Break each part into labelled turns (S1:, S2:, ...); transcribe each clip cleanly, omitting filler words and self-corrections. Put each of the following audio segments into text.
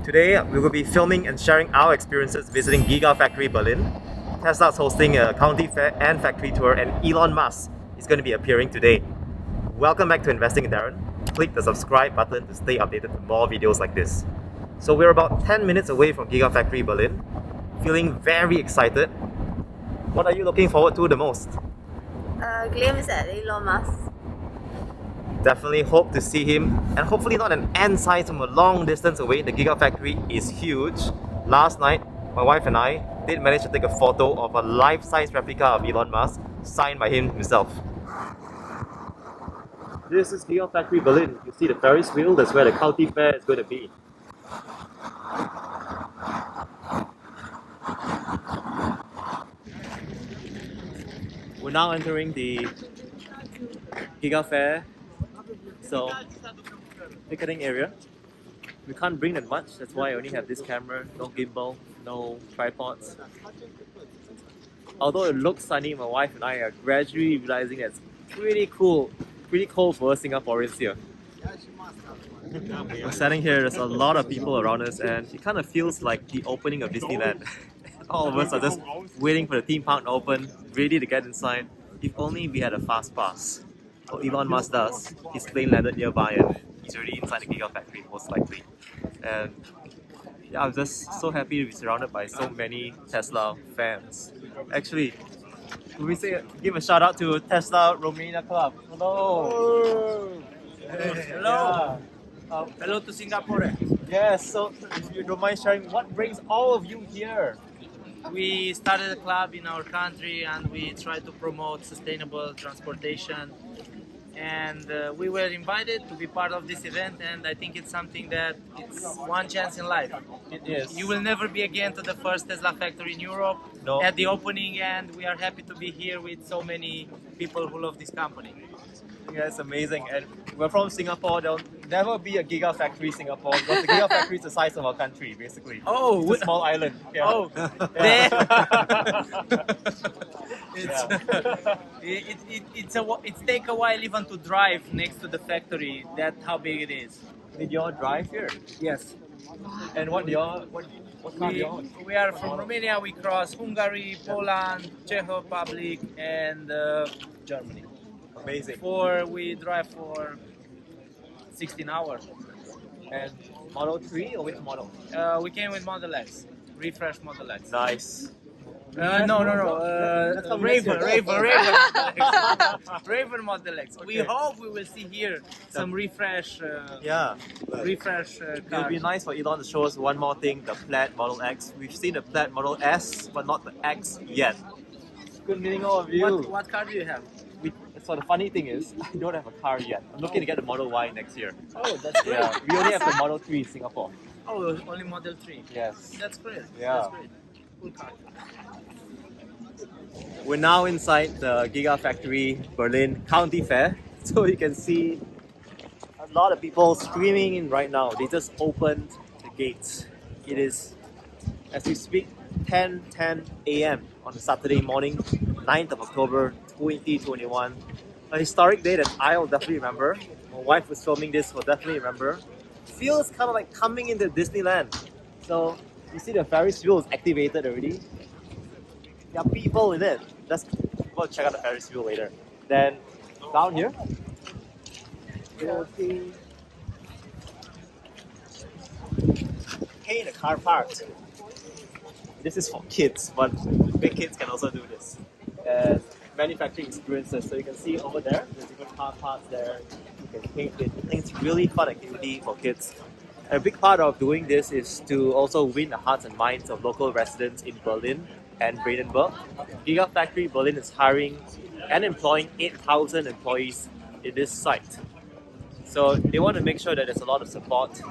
S1: Today we will be filming and sharing our experiences visiting Gigafactory Berlin. Tesla's hosting a county fair and factory tour, and Elon Musk is going to be appearing today. Welcome back to Investing in Daren. Click the subscribe button to stay updated for more videos like this. So we're about 10 minutes away from Gigafactory Berlin. Feeling very excited. What are you looking forward to the most?
S2: Glimpse at Elon Musk.
S1: Definitely hope to see him, and hopefully not an ant size from a long distance away. The Gigafactory is huge. Last night, my wife and I did manage to take a photo of a life-size replica of Elon Musk, signed by him himself. This is Gigafactory Berlin. You see the Ferris wheel, that's where the county fair is going to be. We're now entering the Giga Fair, so ticketing area. We can't bring that much, that's why I only have this camera, no gimbal, no tripods. Although it looks sunny, my wife and I are gradually realizing that it's pretty cold for us Singaporeans here. We're standing here, there's a lot of people around us, and it kind of feels like the opening of Disneyland. All of us are just waiting for the theme park to open, ready to get inside. If only we had a fast pass. What Elon Musk does, his plane landed nearby and he's already inside the Gigafactory most likely. And yeah, I'm just so happy to be surrounded by so many Tesla fans. Actually, could we give a shout out to Tesla Romania Club? Hello!
S3: Hey, hello!
S1: Yeah.
S3: Hello to Singapore.
S1: Yes, so if you don't mind sharing, what brings all of you here?
S3: We started a club in our country and we try to promote sustainable transportation. And we were invited to be part of this event, and I think it's something that it's one chance in life.
S1: It is.
S3: You will never be again to the first Tesla factory in Europe at the opening, and we are happy to be here with so many people who love this company.
S1: Yeah, it's amazing. And we're from Singapore. There'll never be a Gigafactory Singapore because the Gigafactory is the size of our country, basically.
S3: Oh,
S1: it's a small island. Yeah.
S3: Oh, It's take a while even to drive next to the factory. That's how big it is.
S1: Did you all drive here?
S3: Yes.
S1: And what car do you all?
S3: We are from Romania. We cross Hungary, Poland, Czech Republic, and Germany.
S1: Amazing.
S3: We drive for 16 hours.
S1: And Model 3 or which model?
S3: We came with Model X, refresh Model X.
S1: Nice.
S3: No. Raven Model X.
S1: Okay.
S3: We hope we will see here some refresh. Refresh
S1: It would
S3: cars.
S1: be nice for Elon to show us one more thing, the Plaid Model X. We've seen the Plaid Model S, but not the X yet. Good meeting all of you.
S3: What car do you have?
S1: So the funny thing is, I don't have a car yet. I'm looking to get the Model Y next year.
S3: Oh, that's great.
S1: Yeah, we only have the Model 3 in Singapore.
S3: Oh, only Model 3.
S1: Yes.
S3: That's great.
S1: Yeah.
S3: That's great. Cool car.
S1: We're now inside the Gigafactory Berlin County Fair. So you can see a lot of people streaming in right now. They just opened the gates. It is, as we speak, 10:10 a.m. on a Saturday morning, 9th of October 2021. A historic day that I will definitely remember. My wife was filming this, will definitely remember. Feels kind of like coming into Disneyland. So you see the Ferris wheel is activated already. There are people in it. Let's go check out the Ferris wheel later. Then down here, you'll see the car parked. This is for kids, but big kids can also do this. Manufacturing experiences. So you can see over there, there's different car parts there. You can paint it. I think it's really fun activity for kids. A big part of doing this is to also win the hearts and minds of local residents in Berlin and Brandenburg. Gigafactory Berlin is hiring and employing 8,000 employees in this site. So they want to make sure that there's a lot of support.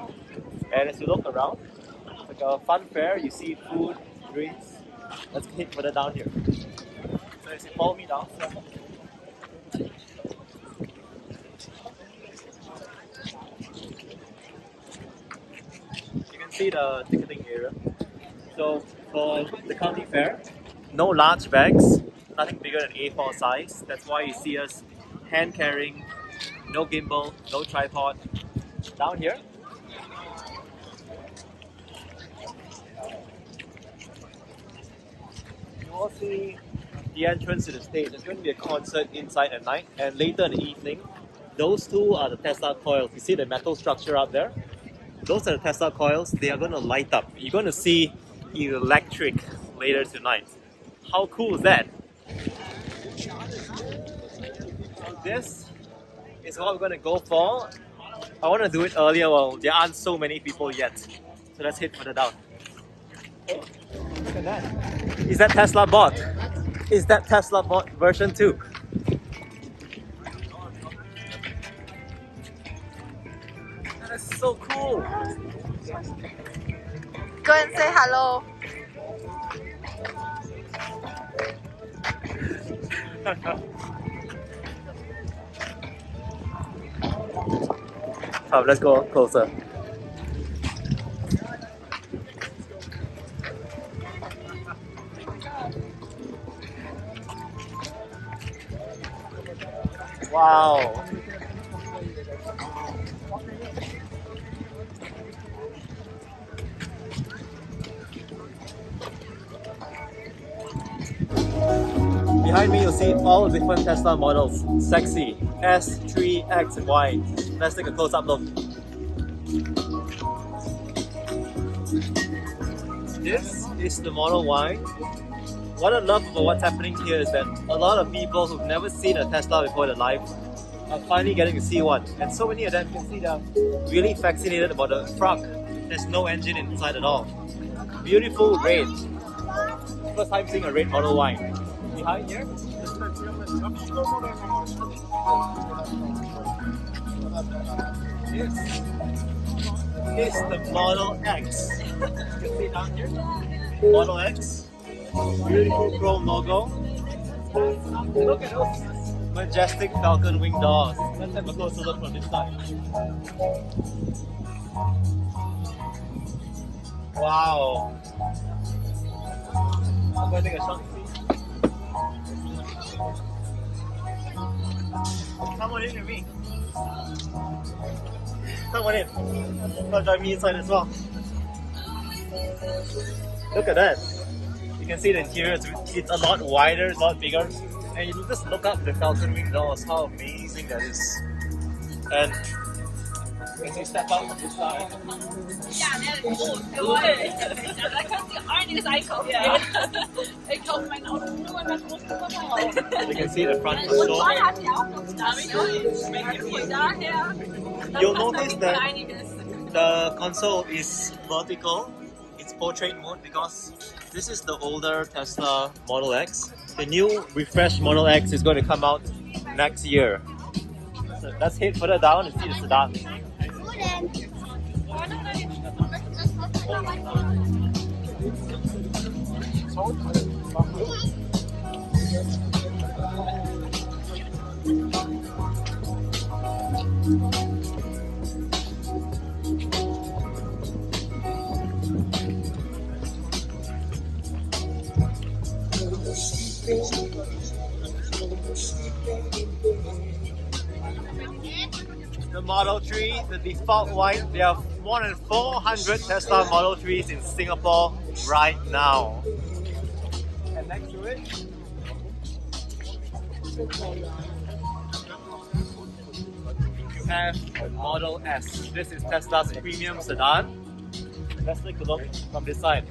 S1: And as you look around, it's like a fun fair. You see food, drinks. Let's head further down here. So as you follow me down, you can see the ticketing area. So for the county fair, no large bags, nothing bigger than A4 size. That's why you see us hand carrying, no gimbal, no tripod. Down here, all see the entrance to the stage. There's going to be a concert inside at night, and later in the evening, those two are the Tesla coils. You see the metal structure up there? Those are the Tesla coils. They are going to light up. You're going to see electric later tonight. How cool is that? So this is what we're going to go for. I want to do it earlier while there aren't so many people yet. So let's head further down. Oh, look at that. Is that Tesla bot? Is that Tesla bot version 2? That is so cool.
S2: Go and say hello.
S1: Come, let's go closer. Wow. Behind me, you'll see all the different Tesla models. Sexy, S, 3, X, and Y. Let's take a close-up look. This is the Model Y. What I love about what's happening here is that a lot of people who've never seen a Tesla before in their life are finally getting to see one. And so many of them, you can see they're really fascinated about the front. There's no engine inside at all. Beautiful red. First time seeing a red Model Y. Behind here, this is the Model X. You can see down here, Model X. Beautiful chrome logo. Look at those majestic falcon wing doors. Let's have a closer look from this side. Wow. I'm going to take a shot. Come on in with me. Come on in. Come join me inside as well. Look at that. You can see the interior, it's a lot wider, it's a lot bigger. And you just look up the falcon wing doors, how amazing that is. And as you step out from this side,
S4: Ja, ne, groß, jawohl. Da kannst du einiges einkaufen. Ja. Ich kaufe mein Auto nur in das große Kofferraum.
S1: you can see the front
S4: Und
S1: console.
S4: Zoll hat ja auch noch da. Von daher,
S1: You'll notice that
S4: einiges.
S1: the console is vertical. It's portrait mode because this is the older Tesla Model X. The new refreshed Model X is going to come out next year. So let's head further down and see the sedan. The Model 3, the default white, there are more than 400 Tesla Model 3s in Singapore right now. And next to it, you have the Model S. This is Tesla's premium sedan. Let's take a look from this side.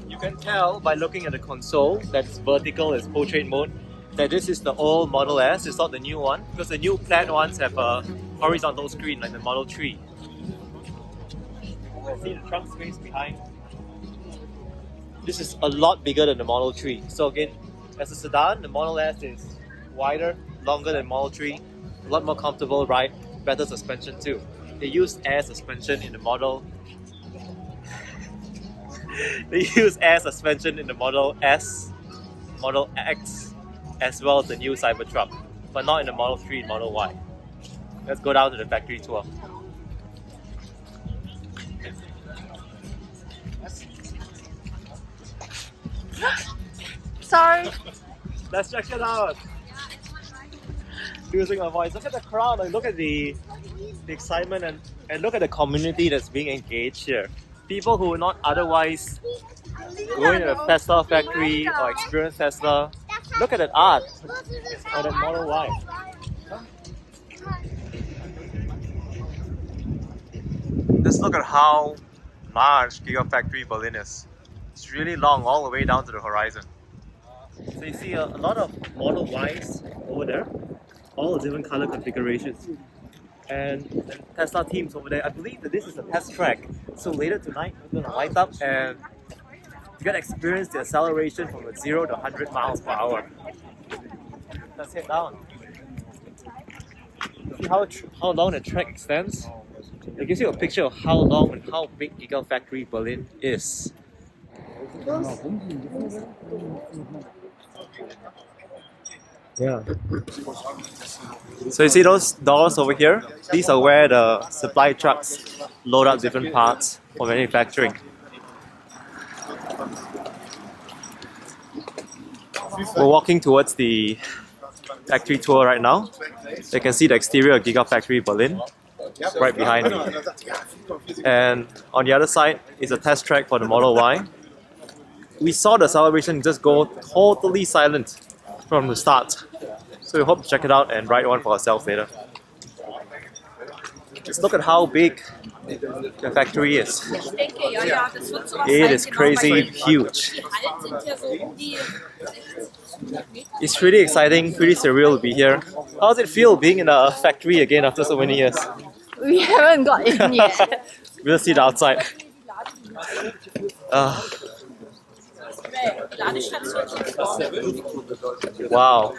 S1: You can tell by looking at the console that's vertical, it's portrait mode, that this is the old Model S, it's not the new one, because the new plaid ones have a horizontal screen like the Model 3. See the trunk space behind. This is a lot bigger than the Model 3. So again, as a sedan, the Model S is wider, longer than Model 3, a lot more comfortable ride, better suspension too. They use air suspension in the Model They use air suspension in the Model S, Model X, as well as the new Cybertruck, but not in the Model 3 and Model Y. Let's go down to the factory tour.
S2: Sorry.
S1: Let's check it out. losing my voice. Look at the crowd, like, look at the excitement and look at the community that's being engaged here. People who would not otherwise go into a Tesla factory or experience Tesla. Look at that art or that Model Y. Just look at how large Gigafactory Berlin is. It's really long, all the way down to the horizon. So you see a lot of Model Ys over there, all the different color configurations. And the Tesla teams over there, I believe that this is a test track. So later tonight, we're going to light up and you can experience the acceleration from 0 to 100 miles per hour. Let's head down. See how long the track extends? It gives you a picture of how long and how big Gigafactory Berlin is. Yeah. So you see those doors over here? These are where the supply trucks load up different parts for manufacturing. We're walking towards the factory tour right now. You can see the exterior of Gigafactory Berlin right behind me. And on the other side is a test track for the Model Y. We saw the celebration just go totally silent from the start. So we hope to check it out and ride one for ourselves later. Just look at how big the factory is. It is crazy huge. It's really exciting, pretty surreal to be here. How does it feel being in a factory again after so many years?
S2: We haven't got in yet.
S1: We'll see the outside. Wow.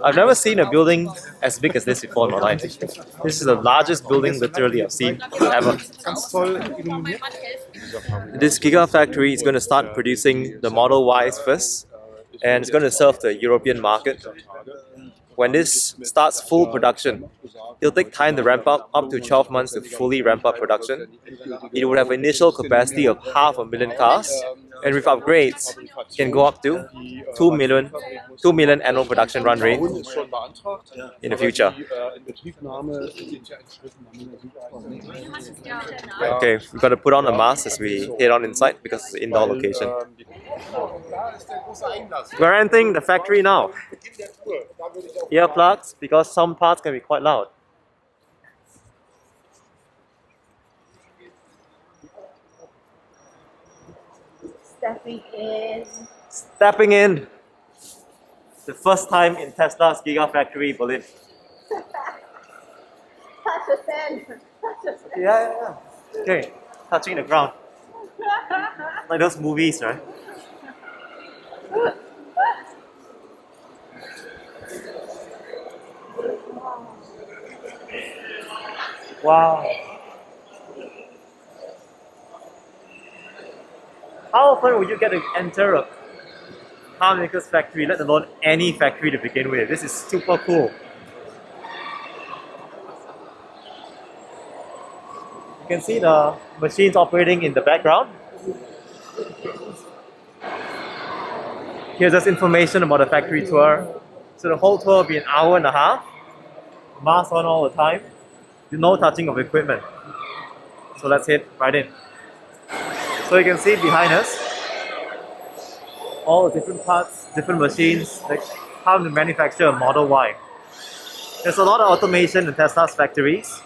S1: I've never seen a building as big as this before in my life. This is the largest building literally I've seen ever. This Gigafactory is going to start producing the Model Ys first, and it's going to serve the European market. When this starts full production, it'll take time to ramp up to 12 months to fully ramp up production. It would have an initial capacity of 500,000 cars, and with upgrades, it can go up to 2 million annual production run rate in the future. Okay, we've got to put on a mask as we head on inside because it's an indoor location. We're entering the factory now. Earplugs because some parts can be quite loud. Stepping in. The first time in Tesla's Gigafactory Berlin.
S2: Touch the sand.
S1: Yeah. Okay, touching the ground. Like those movies, right? Wow. How often would you get to enter a car maker's factory, let alone any factory to begin with? This is super cool. You can see the machines operating in the background. Here's just information about the factory tour. So the whole tour will be an hour and a half. Mask on all the time. No touching of equipment. So let's head right in. So you can see behind us all the different parts, different machines that come to manufacture a Model Y. There's a lot of automation in Tesla's factories.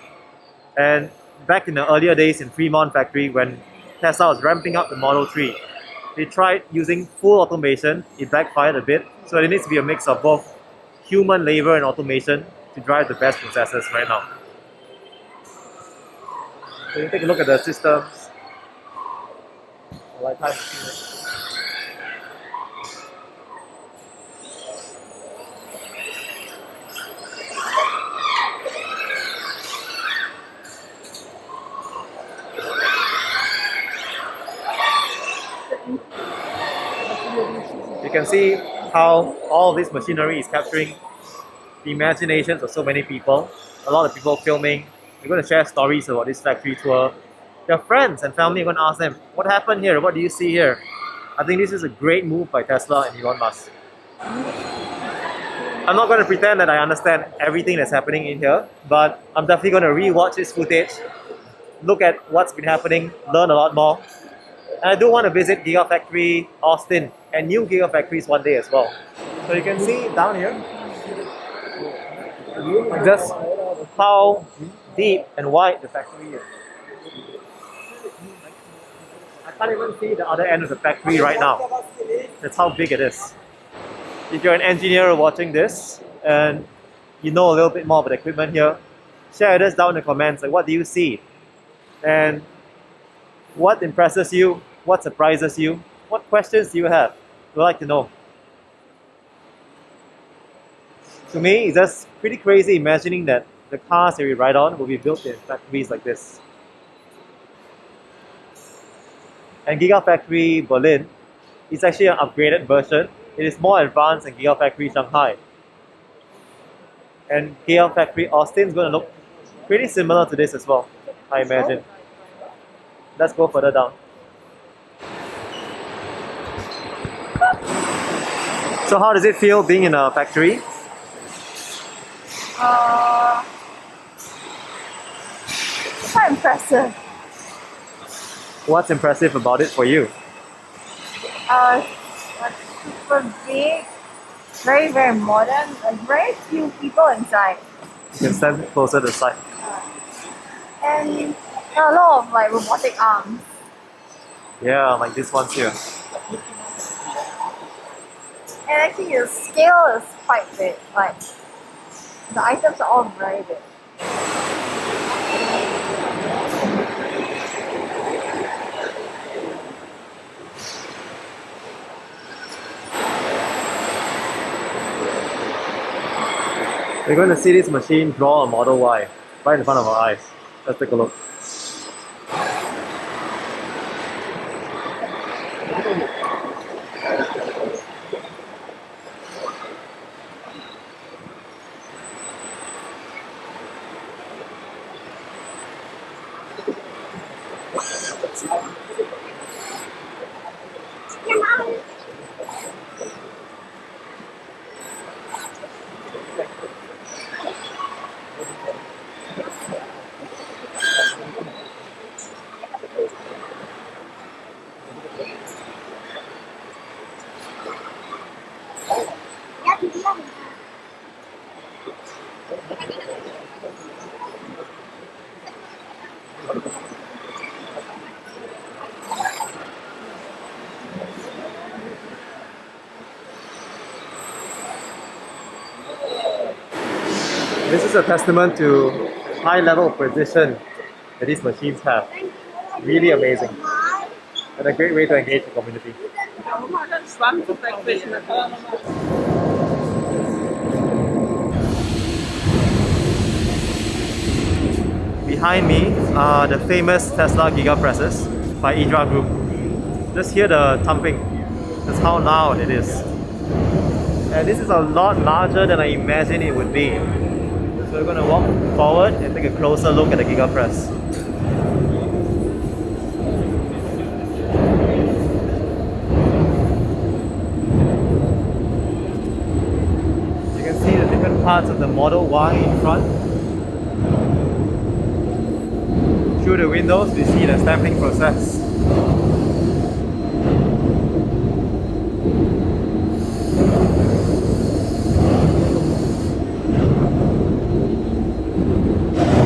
S1: And back in the earlier days in Fremont factory when Tesla was ramping up the Model 3, they tried using full automation. It backfired a bit. So there needs to be a mix of both human labor and automation to drive the best processes right now. So you take a look at the systems. Lifetime machinery. You can see how all this machinery is capturing the imaginations of so many people. A lot of people filming. We're going to share stories about this factory tour. Their friends and family are going to ask them, what happened here? What do you see here? I think this is a great move by Tesla and Elon Musk. I'm not going to pretend that I understand everything that's happening in here, but I'm definitely going to re-watch this footage, look at what's been happening, learn a lot more. And I do want to visit Gigafactory Austin and new Gigafactories one day as well. So you can see down here, just how deep and wide the factory is. I can't even see the other end of the factory right now. That's how big it is. If you're an engineer watching this and you know a little bit more about the equipment here, share with us down in the comments, like what do you see? And what impresses you? What surprises you? What questions do you have? We'd like to know. To me, it's just pretty crazy imagining that the cars that we ride on will be built in factories like this. And Gigafactory Berlin is actually an upgraded version. It is more advanced than Gigafactory Shanghai. And Gigafactory Austin is going to look pretty similar to this as well, I imagine. Let's go further down. So how does it feel being in a factory?
S2: Quite impressive.
S1: What's impressive about it for you?
S2: Like super big, very, very modern, like very few people inside.
S1: You can stand closer to the side.
S2: And a lot of like robotic arms.
S1: Yeah, like this one's here.
S2: And actually the scale is quite big. Like the items are all very big.
S1: We're going to see this machine draw a Model Y right in front of our eyes. Let's take a look. This is a testament to high level of precision that these machines have. Really amazing. And a great way to engage the community. Behind me are the famous Tesla Giga Presses by Idra Group. Just hear the thumping. That's how loud it is. And this is a lot larger than I imagined it would be. So we're going to walk forward and take a closer look at the Giga Press. You can see the different parts of the Model Y in front. Through the windows, we see the stamping process.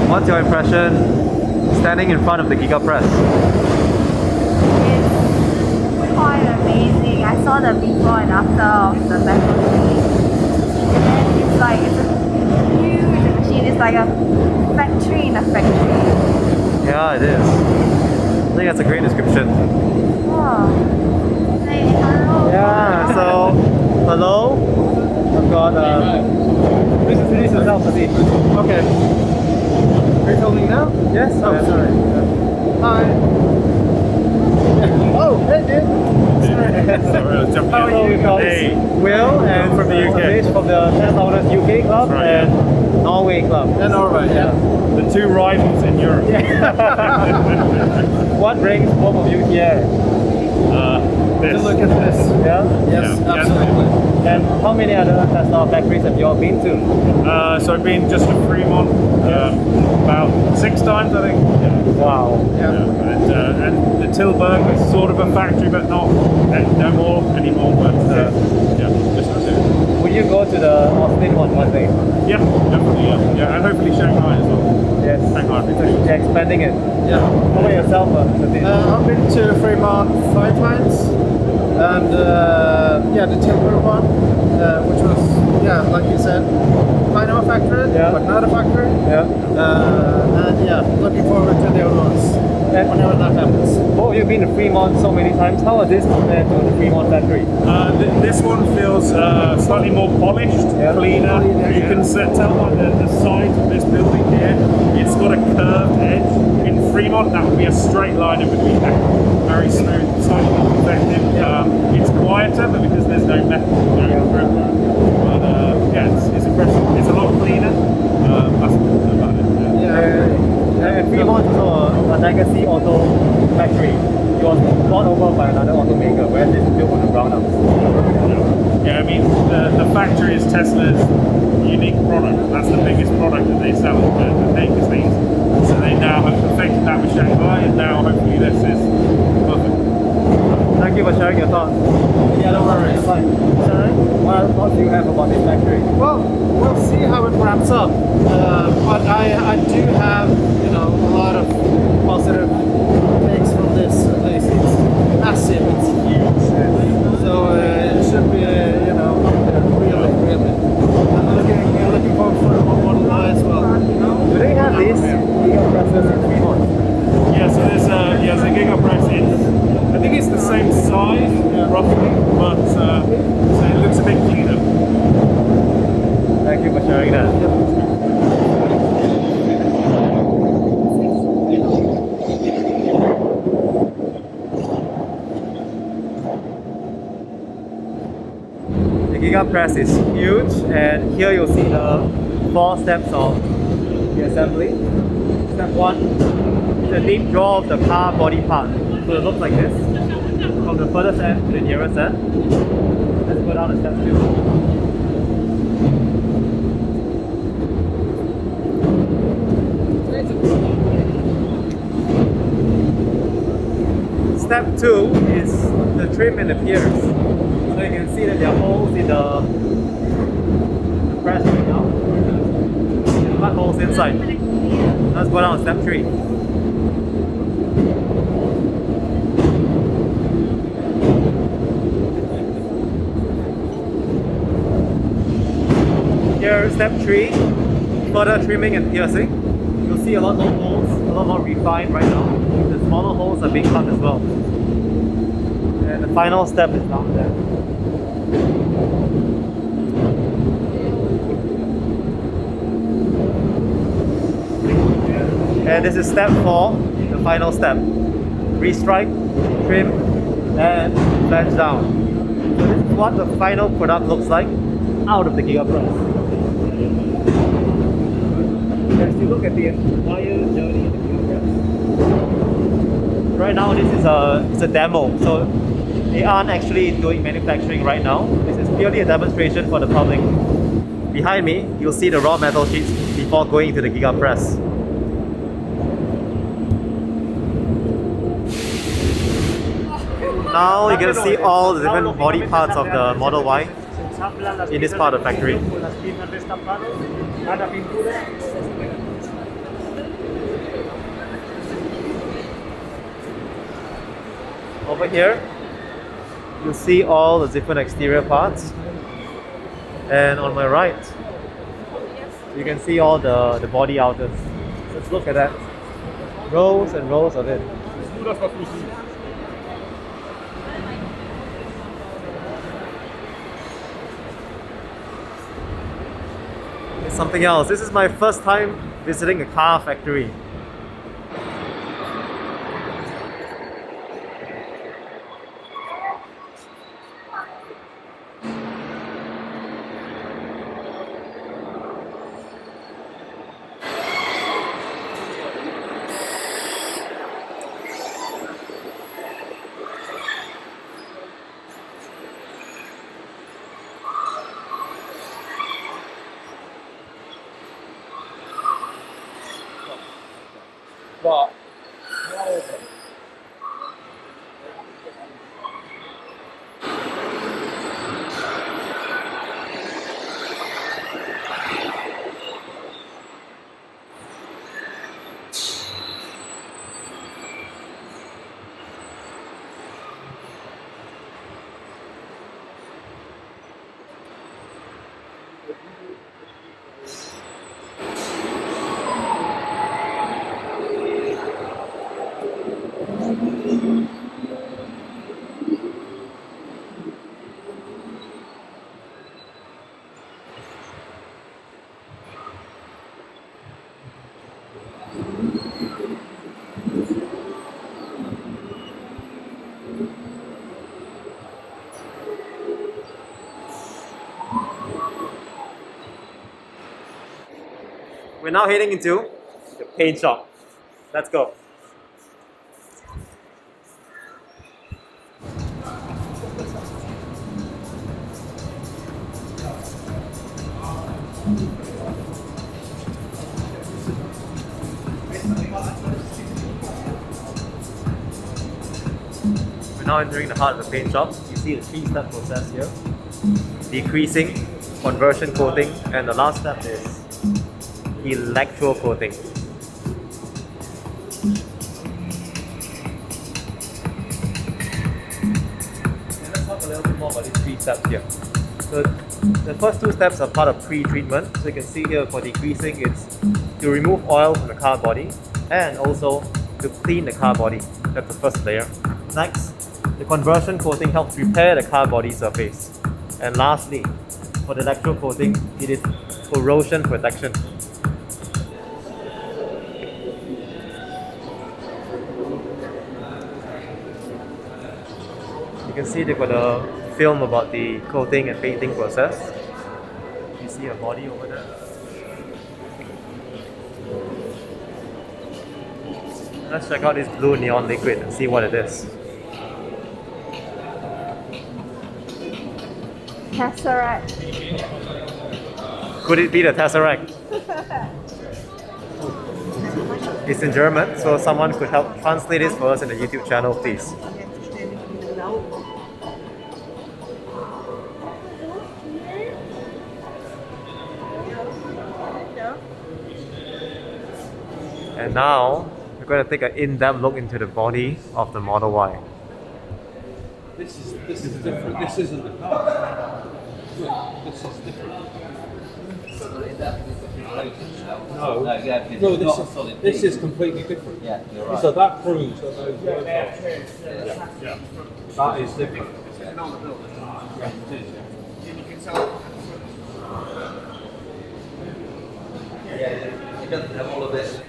S1: What's your impression standing in front of the Giga Press?
S2: It's quite amazing. I saw the before and after of the factory. And it's like, it's a huge machine. It's like a factory in a factory.
S1: Yeah, it is. I think that's a great description.
S2: Oh. Say hello.
S1: Yeah, so hello. I've got please introduce yourself, Sati. Okay. Are you filming now? Yes. Oh, sorry. Hi. Oh, hey dude.
S5: Sorry, I was jumping
S1: How are you?
S5: Hey.
S1: Will and
S5: From the UK.
S1: Anish from the Tesla Owners UK Club
S5: Right,
S1: and Norway Club.
S5: And Norway, yeah. The two rivals in Europe.
S1: What brings both of you here?
S5: this.
S6: to look at this.
S1: Yeah.
S6: Yes,
S5: Yeah.
S6: absolutely.
S1: And how many other Tesla factories have you all been to?
S5: So I've been just to Fremont about 6 times, I think.
S1: Wow.
S5: And the Tilburg is sort of a factory, but not no more anymore. But just the 2.
S1: Will you go to the Austin one day?
S5: Yeah, definitely. Yeah, and hopefully Shanghai as well.
S1: Yes.
S5: Shanghai.
S1: They're expanding it.
S6: Yeah.
S1: How about yourself, Satish?
S6: I've been to Fremont 5 times, and the Tilburg one, which was like you said, kind of a factory, but not a factory.
S1: Yeah.
S6: Looking forward to the other ones whenever that happens.
S1: Oh, you've been to Fremont so many times. How is this compared to the Fremont factory?
S5: This one feels slightly more polished, cleaner. You can tell by the size of this building here, it's got a curved edge. In Fremont, that would be a straight line in between that. Very smooth, slightly more effective. It's quieter, but because there's no metal going through it. But it's impressive. It's a lot cleaner. That's about it.
S1: And Fremont is also a legacy auto factory. It was bought over by another automaker, where this is built from the ground up.
S5: Yeah, I mean, the factory is Tesla's unique product. That's the biggest product that they sell, the Nakers things. So they now have perfected that with Shanghai, and now hopefully this is perfect.
S1: Thank you for sharing your thoughts.
S6: Yeah, no worries.
S1: Sorry? What thoughts do you have about this factory?
S6: Well, we'll see how it ramps up. But I do have, a lot of positive takes from this. At least it's massive, it's huge. So it should be, up there, really. I'm looking forward for Model Y as well.
S1: Do they have these Giga Presses in Fremont?
S5: Yeah, so there's a Giga Press. I think it's the same size, roughly, but so it looks a bit cleaner.
S1: Thank you for sharing that. The Giga Press is huge, and here you'll see the 4 steps of the assembly. Step 1 is the deep draw of the car body part. So it looks like this, from the furthest end to the nearest end. Let's go down to step 2. Step 2 is the trim and the piers. So you can see that there are holes in the press right now. Cut holes inside. Let's go down to step 3. Here, step 3, further trimming and piercing. You'll see a lot more holes, a lot more refined right now. The smaller holes are being cut as well. And the final step is down there. And this is step 4, the final step. Restripe, trim, and flange down. So this is what the final product looks like out of the Giga Press. As you look at the entire journey of the Giga Press. Right now this is a demo, so they aren't actually doing manufacturing right now. This is purely a demonstration for the public. Behind me, you'll see the raw metal sheets before going to the Giga Press. Now you can see all the different body parts of the Model Y in this part of the factory. Over here, you'll see all the different exterior parts. And on my right, you can see all the body outers. Let's look at that. Rows and rows of it. It's something else. This is my first time visiting a car factory.
S5: but
S1: We're now heading into the paint shop. Let's go. We're now entering the heart of the paint shop. You see the three-step process here. Decreasing, conversion coating, and the last step is electro coating. Let's talk a little bit more about these three steps here. So the first two steps are part of pre-treatment. So you can see here for decreasing, it's to remove oil from the car body and also to clean the car body. That's the first layer. Next, the conversion coating helps repair the car body surface. And lastly, for the electro coating, it is corrosion protection. You can see they've got a film about the coating and painting process. You see a body over there. Let's check out this blue neon liquid and see what it is.
S2: Tesseract.
S1: Could it be the Tesseract? It's in German, so someone could help translate this for us in the YouTube channel, please. And now, we're going to take an in-depth look into the body of the Model Y.
S5: this is different. This isn't the car. Look, this is different. No, this is completely different.
S7: Yeah, you're right.
S5: So that proves that those were yeah. That is different.
S7: Yeah, it doesn't have all of this.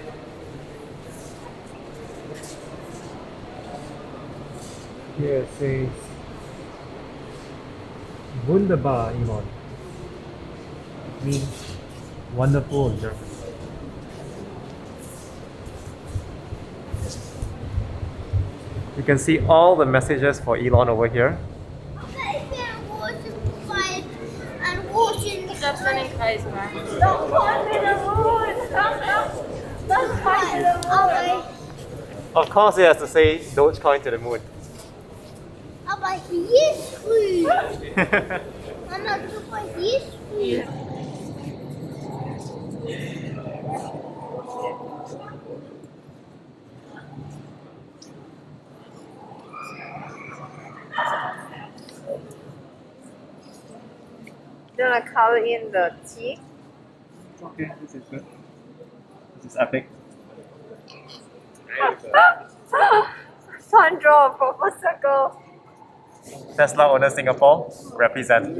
S1: Here it says Wunderbar, Elon. It means wonderful in German. You can see all the messages for Elon over here.
S2: Don't point to the moon! Don't point to the moon!
S1: Of course, it has to say Dogecoin to the moon.
S8: Aber hier ist grün. Mama, guck mal, hier ist grün.
S2: Do you want to color in the teeth?
S1: Okay, this is good. This is epic.
S2: Sandra, proper circle.
S1: Tesla owner Singapore represent.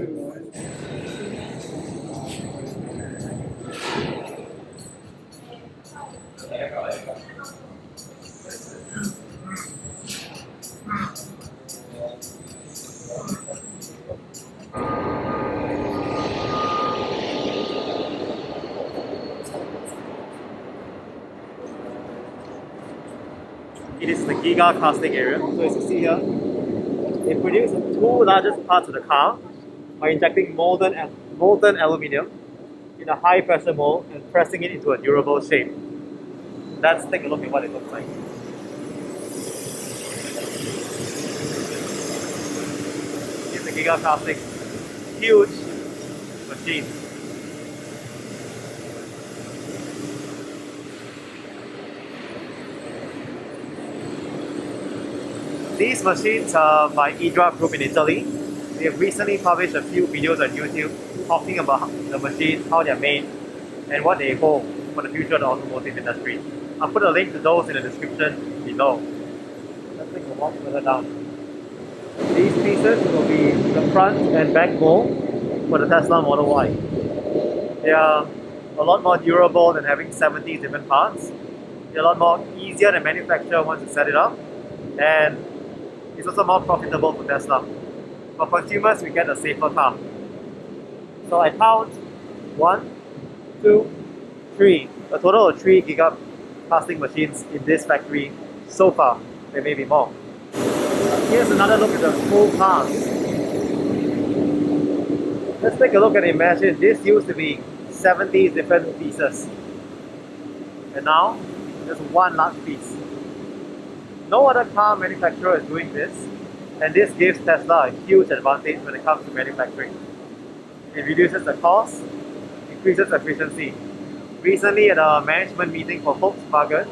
S1: It is the Giga Casting area. So as you see here, they produce the two largest parts of the car by injecting molten aluminium in a high pressure mold and pressing it into a durable shape. Let's take a look at what it looks like. Here's the Giga Casting. Huge machine. These machines are by Idra Group in Italy. They have recently published a few videos on YouTube talking about the machines, how they're made, and what they hold for the future of the automotive industry. I'll put a link to those in the description below. Let's take a walk further down. These pieces will be the front and back mold for the Tesla Model Y. They are a lot more durable than having 70 different parts. They're a lot more easier to manufacture once you set it up, and it's also more profitable for Tesla. For consumers, we get a safer car. So I count 1, 2, 3. A total of 3 Giga Casting machines in this factory so far. There may be more. Here's another look at the full cars. Let's take a look and imagine this used to be 70 different pieces. And now, just one large piece. No other car manufacturer is doing this, and this gives Tesla a huge advantage when it comes to manufacturing. It reduces the cost, increases efficiency. Recently at a management meeting for Volkswagen,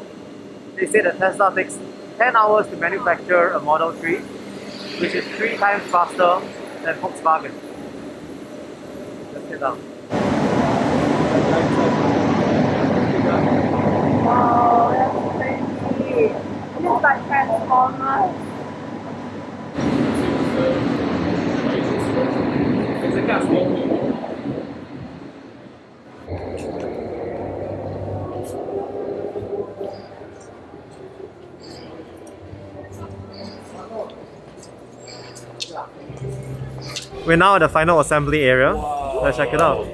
S1: they said that Tesla takes 10 hours to manufacture a Model 3, which is 3 times faster than Volkswagen. Let's get down.
S2: Wow, that's crazy. It looks like Transformers.
S1: It's a casting. We're now at the final assembly area. Let's check it out.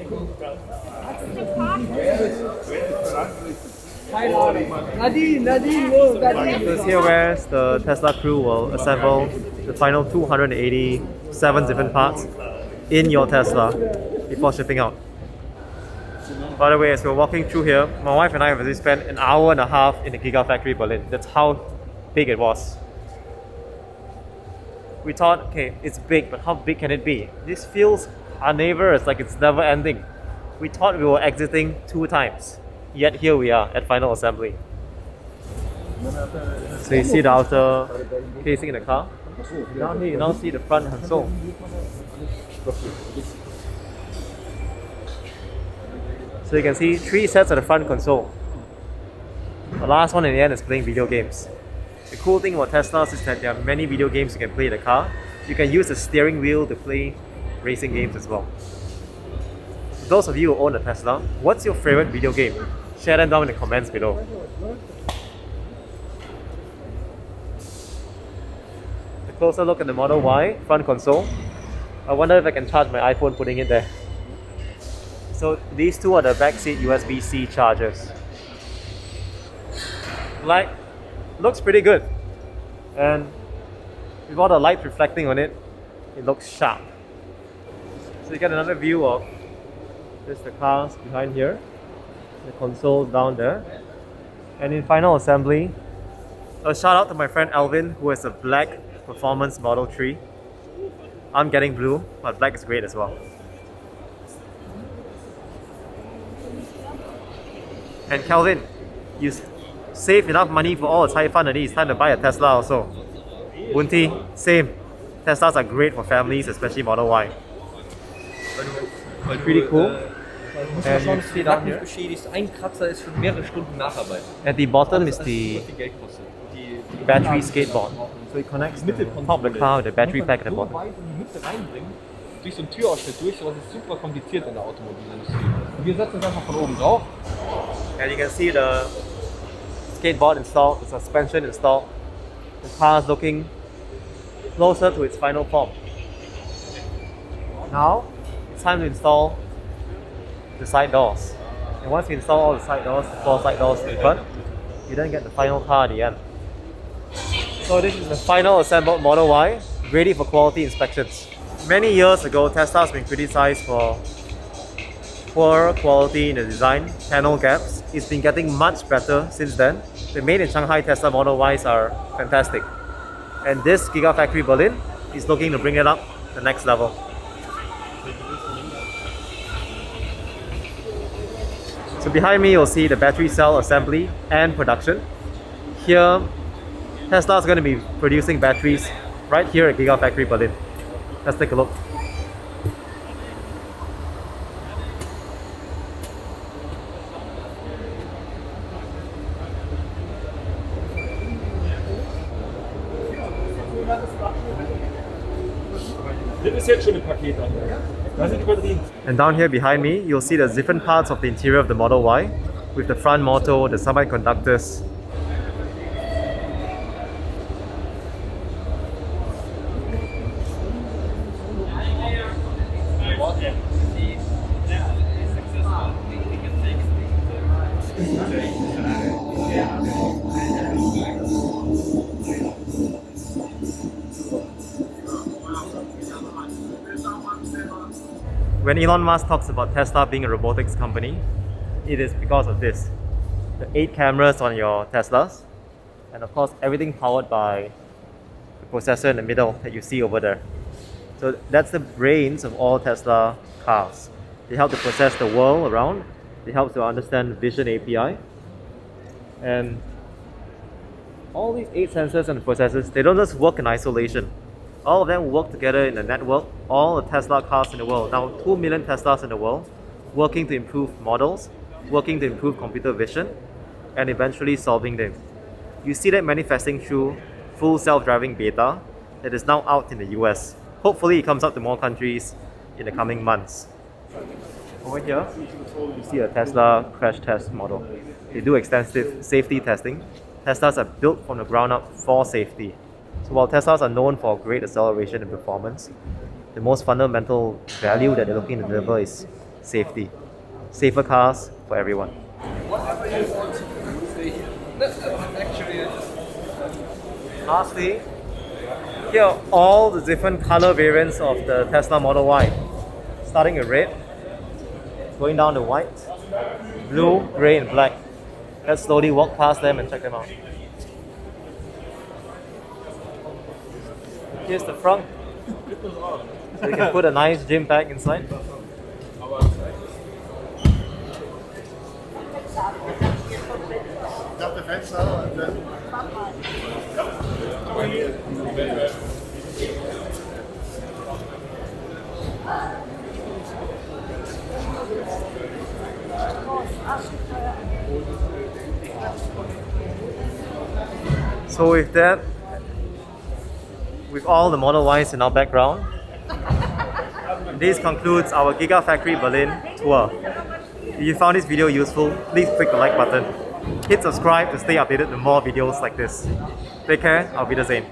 S1: This is here where the Tesla crew will assemble the final 287 different parts in your Tesla before shipping out. By the way, as we're walking through here, my wife and I have already spent an hour and a half in the Gigafactory Berlin. That's how big it was. We thought, okay, it's big, but how big can it be? This feels carnivorous, like it's never ending. We thought we were exiting 2 times, yet here we are at final assembly. So you see the outer casing in the car. Down here you now see the front console. So you can see 3 sets of the front console. The last one in the end is playing video games. The cool thing about Teslas is that there are many video games you can play in the car. You can use the steering wheel to play racing games as well. For those of you who own a Tesla, what's your favorite video game? Share them down in the comments below. A closer look at the Model Y front console. I wonder if I can charge my iPhone putting it there. So these two are the backseat USB-C chargers. Like, looks pretty good, and with all the light reflecting on it, it looks sharp. So you get another view of just the cars behind here, the console down there, and in final assembly, a shout out to my friend Alvin who has a black performance Model 3. I'm getting blue, but black is great as well. And Calvin, you save enough money for all the Thai fun already. It's time to buy a Tesla also. Bunti, same. Teslas are great for families, especially Model Y. Pretty cool. And you see down here.
S7: Ein Kratzer ist schon mehrere Stunden Nacharbeit.
S1: At the bottom is the
S7: Geld kostet. Die
S1: battery skateboard. So it connects the top of the car with the battery pack at the bottom.
S7: weit in die Mitte reinbringen, durch so einen Türausschnitt durch, sowas ist super kompliziert in der Automobilindustrie. Und wir setzen es einfach von oben drauf.
S1: And you can see the skateboard installed, the suspension installed. The car is looking closer to its final form. Now, it's time to install the side doors. And once you install all the side doors, the 4 side doors in front, you then get the final car at the end. So this is the final assembled Model Y, ready for quality inspections. Many years ago, Tesla has been criticized for poor quality in the design, panel gaps. It's been getting much better since then. The made in Shanghai Tesla Model Ys are fantastic. And this Gigafactory Berlin is looking to bring it up the next level. So behind me you'll see the battery cell assembly and production. Here, Tesla is going to be producing batteries right here at Gigafactory Berlin. Let's take a look. And down here behind me, you'll see the different parts of the interior of the Model Y with the front motor, the semiconductors. When Elon Musk talks about Tesla being a robotics company, it is because of this. The 8 cameras on your Teslas, and of course everything powered by the processor in the middle that you see over there. So that's the brains of all Tesla cars. They help to process the world around, they help to understand Vision API, and all these 8 sensors and processors, they don't just work in isolation. All of them work together in a network, all the Tesla cars in the world, now 2 million Teslas in the world, working to improve models, working to improve computer vision, and eventually solving them. You see that manifesting through full self-driving beta that is now out in the US. Hopefully it comes out to more countries in the coming months. Over here, you see a Tesla crash test model. They do extensive safety testing. Teslas are built from the ground up for safety. So while Teslas are known for great acceleration and performance, the most fundamental value that they're looking to deliver is safety. Safer cars for everyone. Lastly, here are all the different color variants of the Tesla Model Y. Starting with red, going down to white, blue, grey and black. Let's slowly walk past them and check them out. Here's the front. So you can put a nice gym bag inside. So with that, with all the Model Ys in our background, this concludes our Gigafactory Berlin tour. If you found this video useful, please click the like button. Hit subscribe to stay updated with more videos like this. Take care, auf Wiedersehen.